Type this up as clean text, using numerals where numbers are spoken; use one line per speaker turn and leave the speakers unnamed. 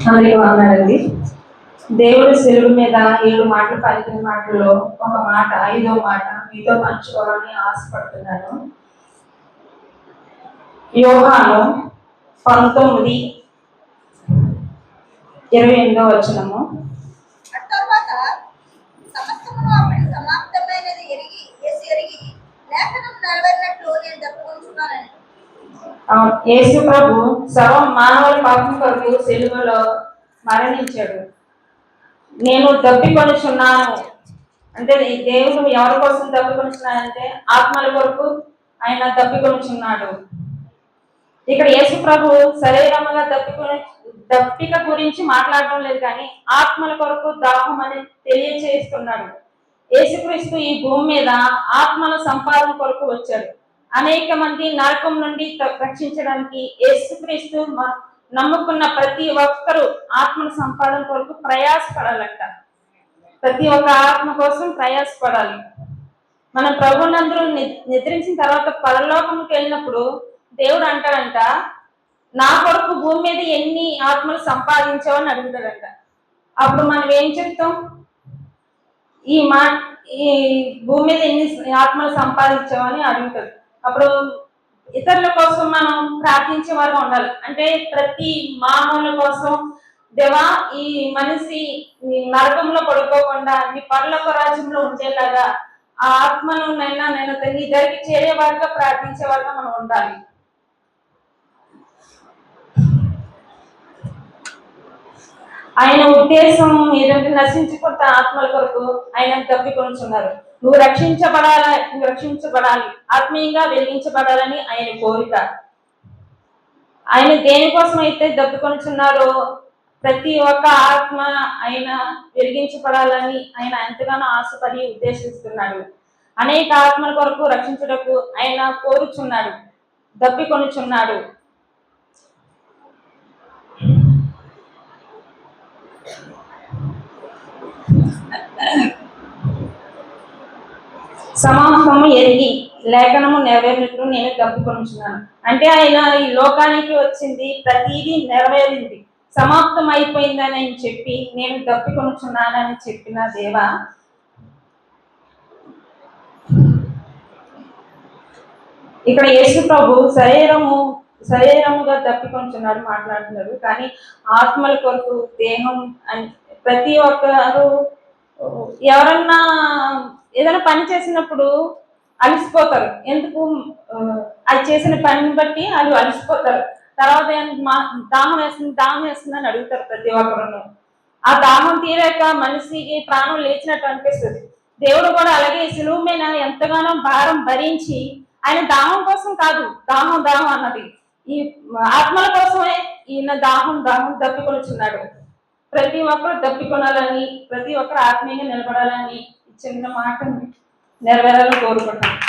అందరికీ వందనాలండి. దేవుడు శిలువ మీద 7 మాటలు పలికిన మాటల్లో ఒక మాట, 5వ మాట మీతో పంచుకోవాలని ఆశపడుతున్నాను. యోహాను 19:28 వచనము. యేసు ప్రభు సర్వ మానవుల పాపం కొరకు సిలువలో మరణించాడు. నేను తప్పికొనిచున్నాను అంటే దేవుడు ఎవరి కోసం తప్పికొనిచున్నాడంటే ఆత్మల కొరకు ఆయన తప్పికొనిచున్నాడు. ఇక్కడ యేసు ప్రభు శరీరముగా దప్పిక గురించి మాట్లాడడం లేదు, కానీ ఆత్మల కొరకు దాహం అని తెలియచేస్తున్నాడు. యేసుక్రీస్తు ఈ భూమి మీద ఆత్మల సంపాదన కొరకు వచ్చాడు. అనేక మంది నరకం నుండి రక్షించడానికి యేసుక్రీస్తు నమ్ముకున్న ప్రతి ఒక్కరూ ఆత్మల సంపాదన కొరకు ప్రయాసపడాలంట. ప్రతి ఒక్క ఆత్మ కోసం ప్రయాసపడాలి. మనం ప్రభునందరూ నిద్రించిన తర్వాత పరలోకంకి వెళ్ళినప్పుడు దేవుడు అంటాడంట, నా కొరకు భూమి మీద ఎన్ని ఆత్మలు సంపాదించావని అడుగుతాడంట. అప్పుడు మనం ఏం చెప్తాం? ఈ భూమి మీద ఎన్ని ఆత్మలు సంపాదించావని అడుగుతాడు. అప్పుడు ఇతరుల కోసం మనం ప్రార్థించే వారు ఉండాలి. అంటే ప్రతి మానవుల కోసం, దేవా ఈ మనిషి నరకంలో పడుకోకుండా నీ పరలోక రాజ్యంలో ఉండేలాగా ఆ ఆత్మను నేను నీ దగ్గరికి చేరేవారుగా ప్రార్థించేవారుగా మనం ఉండాలి. ఆయన ఉద్దేశం ఏదంటే నశించుకుంటే ఆత్మల కొరకు ఆయన తప్పికొనిచున్నారు. నువ్వు రక్షించబడాలి, ఆత్మీయంగా వెలిగించబడాలని ఆయన కోరిక. ఆయన దేనికోసం అయితే తప్పికొనిచున్నారో ప్రతి ఒక్క ఆత్మ ఆయన వెలిగించబడాలని ఆయన ఎంతగానో ఆశపడి ఉద్దేశిస్తున్నాడు. అనేక ఆత్మల కొరకు రక్షించుటకు ఆయన కోరుచున్నాడు, తప్పికొనిచున్నాడు. సమాప్తము ఎరిగి లేఖనము నెరవేరినట్లు నేను తప్పికొనిచున్నాను. అంటే ఆయన ఈ లోకానికి వచ్చింది, ప్రతిదీ నెరవేరింది, సమాప్తం అయిపోయిందని ఆయన చెప్పి నేను తప్పికొనిచున్నానని చెప్పిన దేవా, ఇక్కడ యేసు ప్రభు శరీరముగా తప్పికొనిచున్నాడు మాట్లాడుతున్నారు. కానీ ఆత్మల కొరకు దేహం ప్రతి ఒక్కరు ఎవరన్నా ఏదైనా పని చేసినప్పుడు అలసిపోతారు. ఎందుకు? అది చేసిన పనిని బట్టి వాళ్ళు అలసిపోతారు. తర్వాత దాహం వేస్తుందని అడుగుతారు ప్రతి ఒక్కరు. ఆ దాహం తీరాక మనిషికి ప్రాణం లేచినట్టు అనిపిస్తుంది. దేవుడు కూడా అలాగే సిలువ మీద ఎంతగానో భారం భరించి ఆయన దాహం కోసం కాదు, దాహం అన్నది ఈ ఆత్మల కోసమే ఈయన దాహం తప్పికొనిచున్నాడు. ప్రతి ఒక్కరు తప్పికొనాలని, ప్రతి ఒక్కరు ఆత్మీయంగా నిలబడాలని చిన్న మాట నెరవేరాలని కోరుకుంటున్నాను.